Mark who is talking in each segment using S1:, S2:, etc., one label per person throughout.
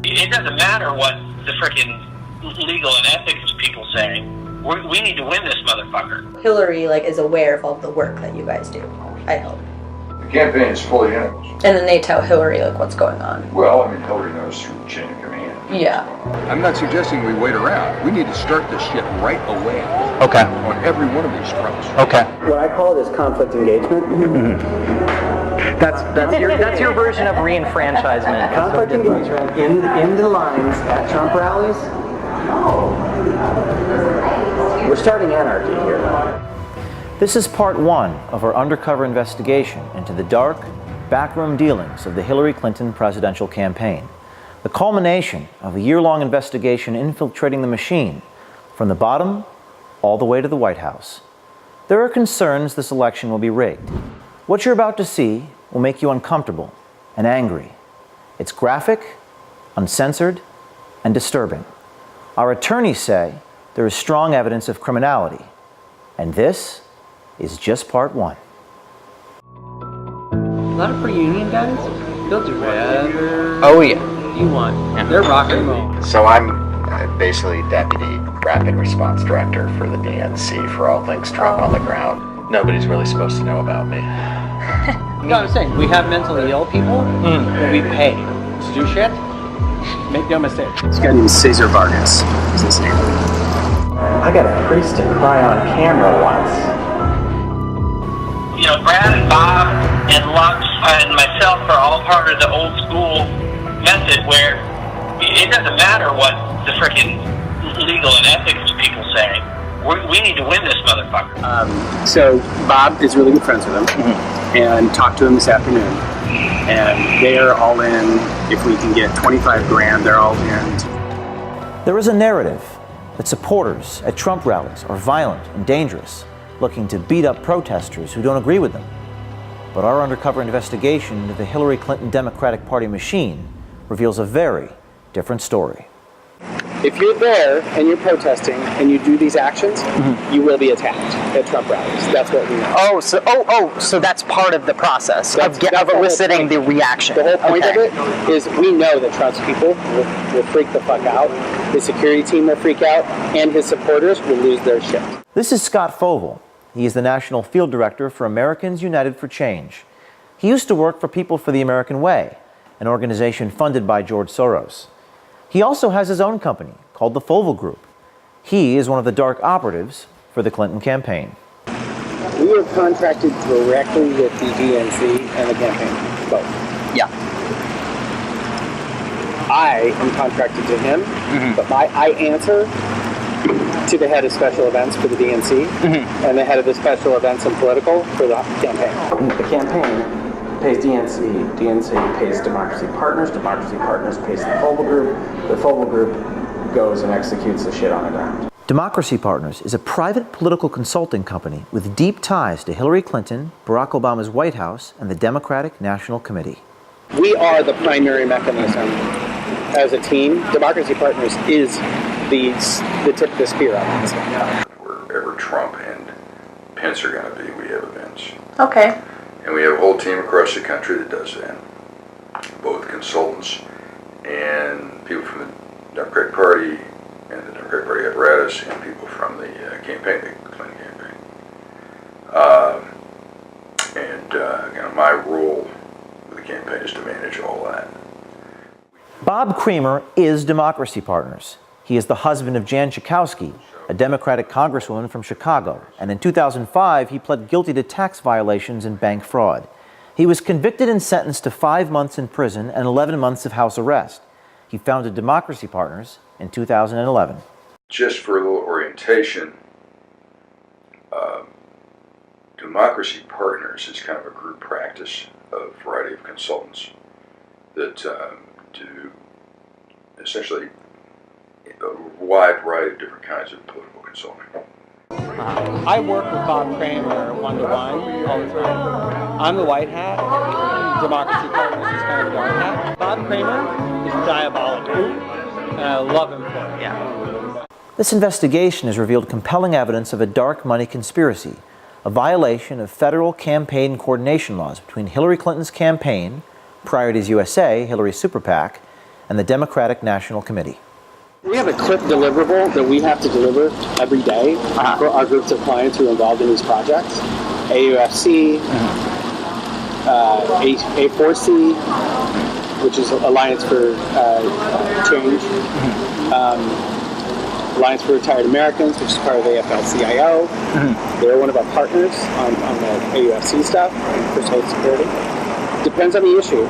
S1: It doesn't matter what the frickin' legal and ethics people say. We need to win this motherfucker.
S2: Hillary is aware of all the work that you guys do, I hope.
S3: The campaign is fully in it.
S2: And then they tell Hillary what's going on.
S3: Well, I mean, Hillary knows through the chain of command.
S2: Yeah.
S4: I'm not suggesting we wait around. We need to start this shit right away.
S5: Okay.
S4: On every one of these fronts.
S5: Okay.
S6: What I call it is conflict engagement.
S5: That's your version of re-enfranchisement.
S6: Conflict engagement in the lines at Trump rallies. We're starting anarchy here.
S7: This is part one of our undercover investigation into the dark, backroom dealings of the Hillary Clinton presidential campaign. The culmination of a year-long investigation infiltrating the machine from the bottom all the way to the White House. There are concerns this election will be rigged. What you're about to see will make you uncomfortable and angry. It's graphic, uncensored, and disturbing. Our attorneys say there is strong evidence of criminality, and this is just part one.
S8: A lot of pre-union guys, they'll do whatever you want. Yeah. They're rock and roll.
S9: So I'm basically Deputy Rapid Response Director for the DNC for all things Trump on the ground. Nobody's really supposed to know about me.
S8: You know what I'm saying? We have mentally ill people that we pay to do shit. Make no mistake.
S6: This guy named Cesar Vargas is his name. I got a priest to cry on camera once.
S1: You know, Brad and Bob and Lux and myself are all part of the old school method where it doesn't matter what the frickin' legal and ethics people say. We need to win this motherfucker.
S6: So Bob is really good friends with him, and talked to him this afternoon, and they are all in. If we can get 25 grand, they're all in.
S7: There is a narrative that supporters at Trump rallies are violent and dangerous, looking to beat up protesters who don't agree with them. But our undercover investigation into the Hillary Clinton Democratic Party machine reveals a very different story.
S6: If you're there and you're protesting and you do these actions, you will be attacked at Trump rallies. That's what we know.
S5: So that's part of the process of eliciting the reaction.
S6: The whole point of it is we know that Trump's people will freak the fuck out. His security team will freak out, and his supporters will lose their shit.
S7: This is Scott Fogle. He is the National Field Director for Americans United for Change. He used to work for People for the American Way, an organization funded by George Soros. He also has his own company called the Fogle Group. He is one of the dark operatives for the Clinton campaign.
S6: We are contracted directly with the DNC and the campaign, both.
S5: Yeah.
S6: I am contracted to him, but I answer to the head of special events for the DNC and the head of the special events and political for the campaign. The campaign pays DNC, DNC pays Democracy Partners pays the Fogle Group, the Fogle Group goes and executes the shit on the ground.
S7: Democracy Partners is a private political consulting company with deep ties to Hillary Clinton, Barack Obama's White House, and the Democratic National Committee.
S6: We are the primary mechanism as a team. Democracy Partners is the tip of the spear on this.
S3: Wherever Trump and Pence are going to be, we have events.
S2: Okay.
S3: And we have a whole team across the country that does that. Both consultants and people from the Democratic Party and the Democratic Party apparatus and people from the campaign, the Clinton campaign. My role with the campaign is to manage all that.
S7: Bob Creamer is Democracy Partners. He is the husband of Jan Schakowsky, a Democratic congresswoman from Chicago, and in 2005 he pled guilty to tax violations and bank fraud. He was convicted and sentenced to 5 months in prison and 11 months of house arrest. He founded Democracy Partners in 2011.
S3: Just for a little orientation, Democracy Partners is kind of a group practice of a variety of consultants that do essentially a wide variety of different kinds of political consulting.
S8: I work with Bob Kramer one-to-one all the time. I'm the white hat. Democracy Partners is kind of the dark hat. Bob Kramer is diabolical, and I love him for it.
S5: Yeah.
S7: This investigation has revealed compelling evidence of a dark money conspiracy, a violation of federal campaign coordination laws between Hillary Clinton's campaign, Priorities USA, Hillary's super PAC, and the Democratic National Committee.
S6: We have a quick deliverable that we have to deliver every day for our groups of clients who are involved in these projects. AUFC, A4C, which is Alliance for Change, Alliance for Retired Americans, which is part of AFL-CIO. They're one of our partners on the AUFC stuff for social security. Depends on the issue.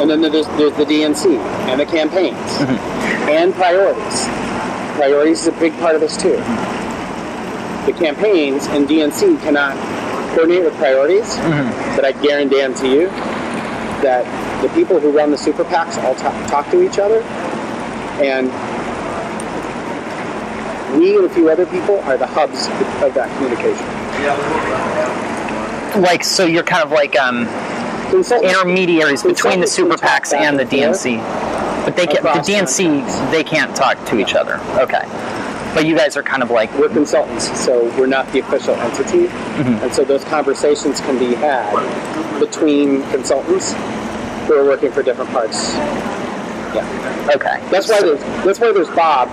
S6: And then there's the DNC and the campaigns and priorities. Priorities is a big part of this too. The campaigns and DNC cannot coordinate with priorities, but I guarantee you that the people who run the super PACs all talk to each other, and we and a few other people are the hubs of that communication.
S5: Like, so you're kind of like intermediaries between the super PACs and the DNC. But the DNC, they can't talk to each other. Okay. But you guys are kind of like...
S6: We're consultants, so we're not the official entity. And so those conversations can be had between consultants who are working for different parts. Yeah.
S5: Okay.
S6: That's why there's Bob,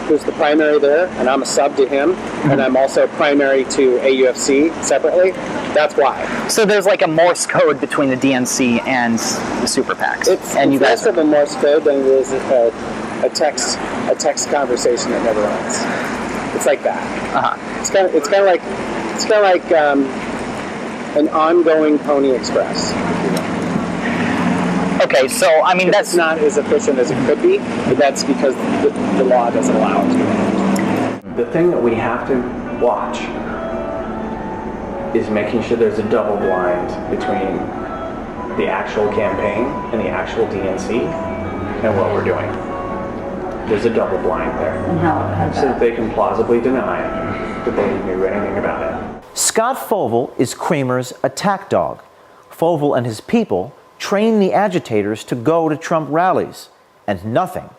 S6: who's the primary there, and I'm a sub to him, and I'm also primary to AUFC separately. That's why.
S5: So there's like a Morse code between the DNC and the super PACs.
S6: It's less of a Morse code than it is a text conversation that never ends. It's like that. It's kind of like an ongoing Pony Express.
S5: Okay, so I mean
S6: that's not as efficient as it could be, but that's because the law doesn't allow it to be.
S10: The thing that we have to watch is making sure there's a double blind between the actual campaign and the actual DNC and what we're doing. There's a double blind there.
S2: And how
S10: so that they can plausibly deny that they knew anything about it.
S7: Scott Fovel is Kramer's attack dog. Fovel and his people train the agitators to go to Trump rallies, and nothing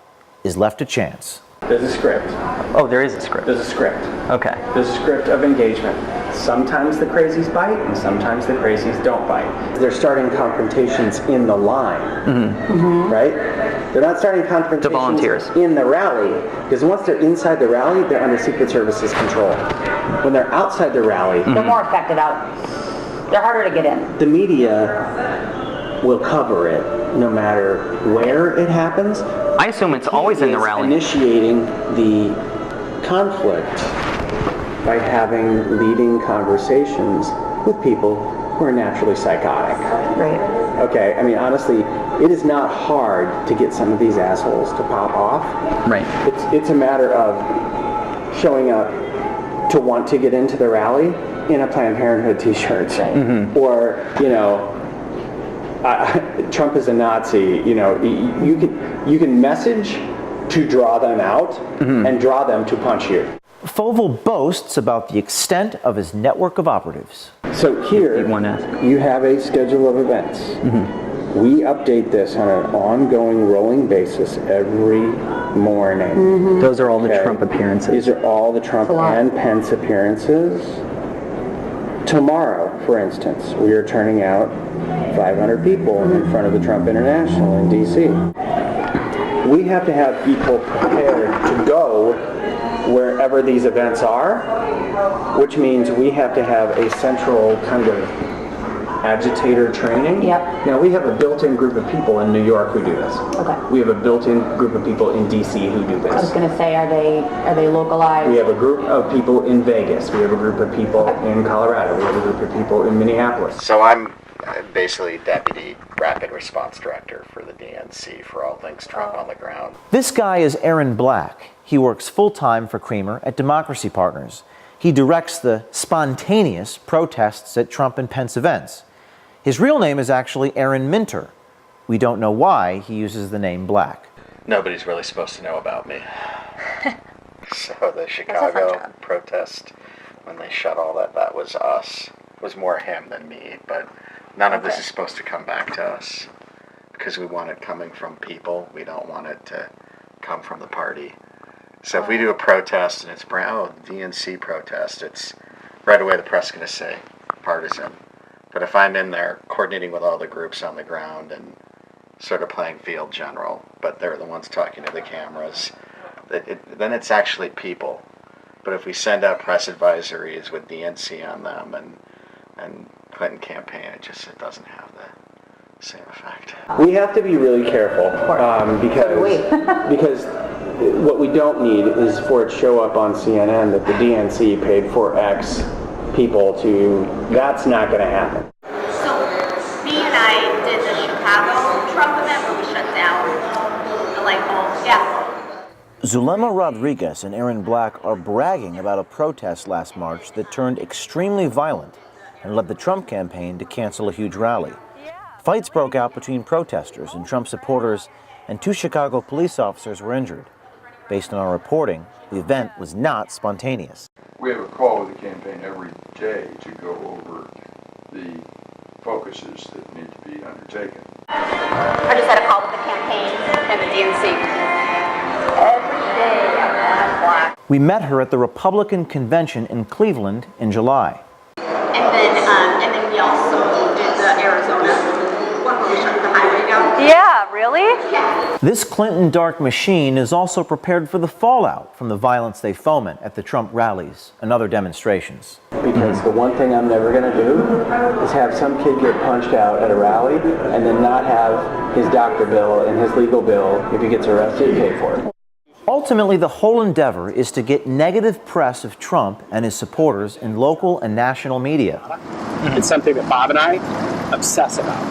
S7: is left to chance.
S10: There's a script.
S5: Oh, there is a script.
S10: There's a script.
S5: Okay.
S10: There's a script of engagement. Sometimes the crazies bite, and sometimes the crazies don't bite. They're starting confrontations in the line, right? They're not starting confrontations
S5: to volunteers
S10: in the rally, because once they're inside the rally, they're under Secret Service's control. When they're outside the rally,
S2: they're more affected out. They're harder to get in.
S10: The media will cover it no matter where it happens.
S5: I assume it's always in the rally.
S10: Initiating the conflict by having leading conversations with people who are naturally psychotic.
S2: Right.
S10: Okay, I mean, honestly, it is not hard to get some of these assholes to pop off.
S5: Right.
S10: It's a matter of showing up to want to get into the rally in a Planned Parenthood t-shirt.
S2: Right.
S10: Or, you know, Trump is a Nazi. You know, you can message to draw them out and draw them to punch you.
S7: Fovel boasts about the extent of his network of operatives.
S10: So here, you have a schedule of events. We update this on an ongoing, rolling basis every morning.
S5: Those are all the Trump appearances.
S10: These are all the Trump and Pence appearances. Tomorrow, for instance, we are turning out 500 people in front of the Trump International in D.C. We have to have people prepared to go wherever these events are, which means we have to have a central kind of agitator training.
S2: Yep.
S10: Now, we have a built-in group of people in New York who do this.
S2: Okay.
S10: We have a built-in group of people in D.C. who do this.
S2: I was going to say, are they localized?
S10: We have a group of people in Vegas. We have a group of people in Colorado. We have a group of people in Minneapolis.
S9: So I'm basically Deputy Rapid Response Director for the DNC for all things Trump on the ground.
S7: This guy is Aaron Black. He works full-time for Kramer at Democracy Partners. He directs the spontaneous protests at Trump and Pence events. His real name is actually Aaron Minter. We don't know why he uses the name Black.
S9: Nobody's really supposed to know about me. So the Chicago protest, when they shut all that was us. It was more him than me, but none of this is supposed to come back to us because we want it coming from people. We don't want it to come from the party. So if we do a protest and it's DNC protest, it's right away the press is going to say partisan. But if I'm in there coordinating with all the groups on the ground and sort of playing field general, but they're the ones talking to the cameras. Then it's actually people. But if we send out press advisories with DNC on them and Clinton campaign, it doesn't have the same effect.
S10: We have to be really careful because what we don't need is for it to show up on CNN that the DNC paid for X people to. That's not going to happen.
S2: So, B and I did the Chicago Trump event where we shut down the light bulbs. Yeah.
S7: Zulema Rodriguez and Aaron Black are bragging about a protest last March that turned extremely violent and led the Trump campaign to cancel a huge rally. Fights broke out between protesters and Trump supporters, and 2 Chicago police officers were injured. Based on our reporting, the event was not spontaneous.
S3: We have a call with the campaign every day to go over the focuses that need to be undertaken.
S2: I just had a call with the campaign and the DNC. Every day at 1 o'clock.
S7: We met her at the Republican convention in Cleveland in July.
S2: And then we also did the Arizona one where we shut the highway down.
S11: Yeah, really?
S2: Yeah.
S7: This Clinton dark machine is also prepared for the fallout from the violence they foment at the Trump rallies and other demonstrations.
S10: Because the one thing I'm never going to do is have some kid get punched out at a rally and then not have his doctor bill and his legal bill, if he gets arrested, pay for it.
S7: Ultimately, the whole endeavor is to get negative press of Trump and his supporters in local and national media.
S6: It's something that Bob and I obsess about.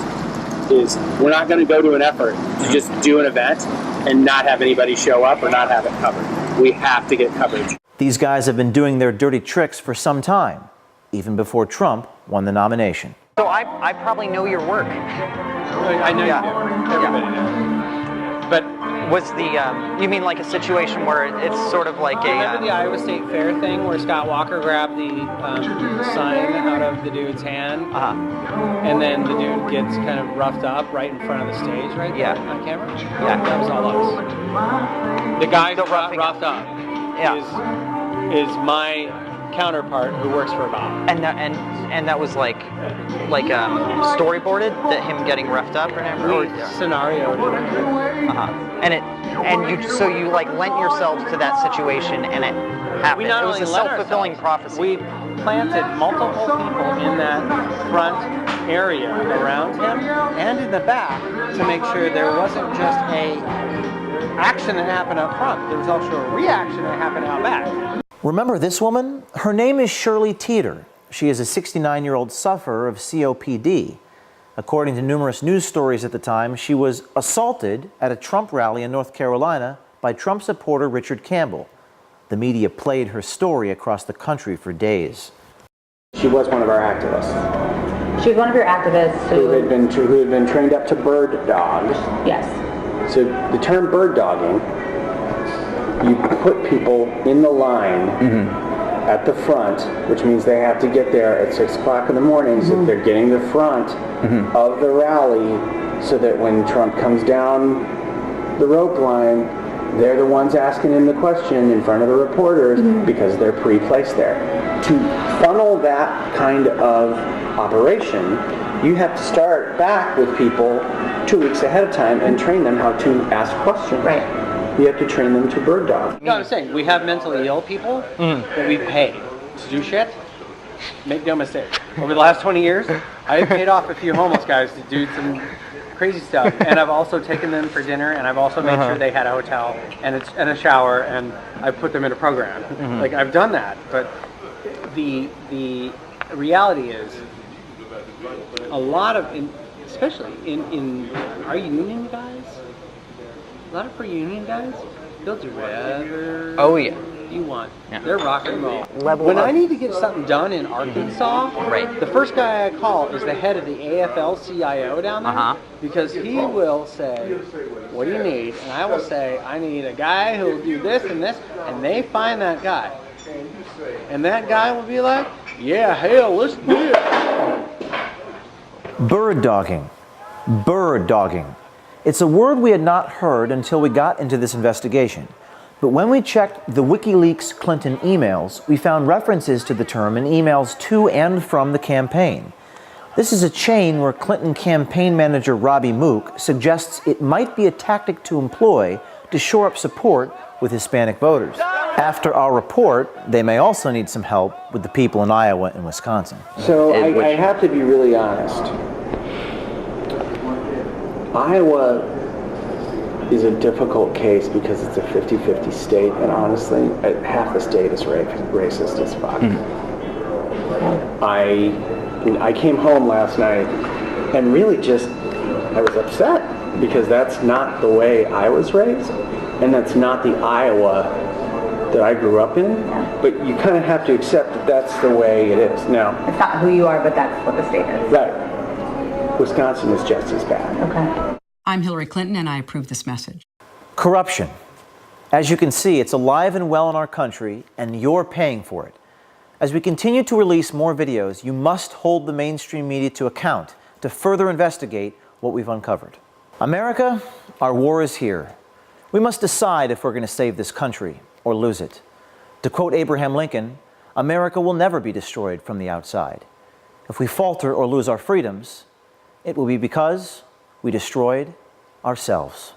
S6: Is we're not going to go to an effort to just do an event and not have anybody show up or not have it covered. We have to get coverage.
S7: These guys have been doing their dirty tricks for some time, even before Trump won the nomination.
S5: So I probably know your work.
S6: I know you do. Everybody knows. But
S5: Was the, you mean like a situation where it's sort of like
S8: Remember the
S5: a...
S8: Iowa State Fair thing where Scott Walker grabbed the sign out of the dude's hand, and then the dude gets kind of roughed up right in front of the stage, right there on camera?
S5: Yeah.
S8: That was all us. The guy who got roughed up is my counterpart who works for Bob.
S5: And that was like storyboarded, that him getting roughed up, or
S8: scenarioed it.
S5: So you like lent yourselves to that situation, and it happened.
S8: We not
S5: it was
S8: only
S5: a
S8: lent
S5: self-fulfilling prophecy.
S8: We planted multiple people in that front area around him and in the back to make sure there wasn't just a action that happened up front. There was also a reaction that happened out back.
S7: Remember this woman? Her name is Shirley Teeter. She is a 69-year-old sufferer of COPD. According to numerous news stories at the time, she was assaulted at a Trump rally in North Carolina by Trump supporter Richard Campbell. The media played her story across the country for days.
S10: She was one of our activists.
S11: She was one of your activists
S10: who had been trained up to bird dogs.
S11: Yes.
S10: So the term bird dogging, you put people in the line at the front, which means they have to get there at 6 o'clock in the morning, so they're getting the front of the rally, so that when Trump comes down the rope line, they're the ones asking him the question in front of the reporters because they're pre-placed there. To funnel that kind of operation, you have to start back with people 2 weeks ahead of time and train them how to ask questions.
S11: Right.
S10: You have to train them to bird dog.
S8: No, I'm saying, we have mentally ill people that we pay to do shit. Make no mistake. Over the last 20 years, I've paid off a few homeless guys to do some crazy stuff, and I've also taken them for dinner, and I've also made sure they had a hotel and a shower, and I've put them in a program. Like, I've done that, but the reality is, a lot of, especially in our union guys, a lot of our union guys, they'll do whatever you want. Yeah. They're rock and roll. When I need to get something done in Arkansas, the first guy I call is the head of the AFL-CIO down there, because he will say, what do you need? And I will say, I need a guy who will do this and this, and they find that guy. And that guy will be like, yeah, hell, let's do it.
S7: Bird dogging. Bird dogging. It's a word we had not heard until we got into this investigation. But when we checked the WikiLeaks Clinton emails, we found references to the term in emails to and from the campaign. This is a chain where Clinton campaign manager Robbie Mook suggests it might be a tactic to employ to shore up support with Hispanic voters. After our report, they may also need some help with the people in Iowa and Wisconsin.
S10: So I have to be really honest. Iowa is a difficult case because it's a 50-50 state, and honestly, half the state is racist as fuck. I came home last night and really just, I was upset because that's not the way I was raised, and that's not the Iowa that I grew up in, but you kind of have to accept that that's the way it is. Now,
S11: it's not who you are, but that's what the state is.
S10: Right. Wisconsin is just as bad.
S11: Okay.
S12: I'm Hillary Clinton, and I approve this message.
S7: Corruption. As you can see, it's alive and well in our country, and you're paying for it. As we continue to release more videos, you must hold the mainstream media to account to further investigate what we've uncovered. America, our war is here. We must decide if we're going to save this country or lose it. To quote Abraham Lincoln, America will never be destroyed from the outside. If we falter or lose our freedoms, it will be because we destroyed ourselves.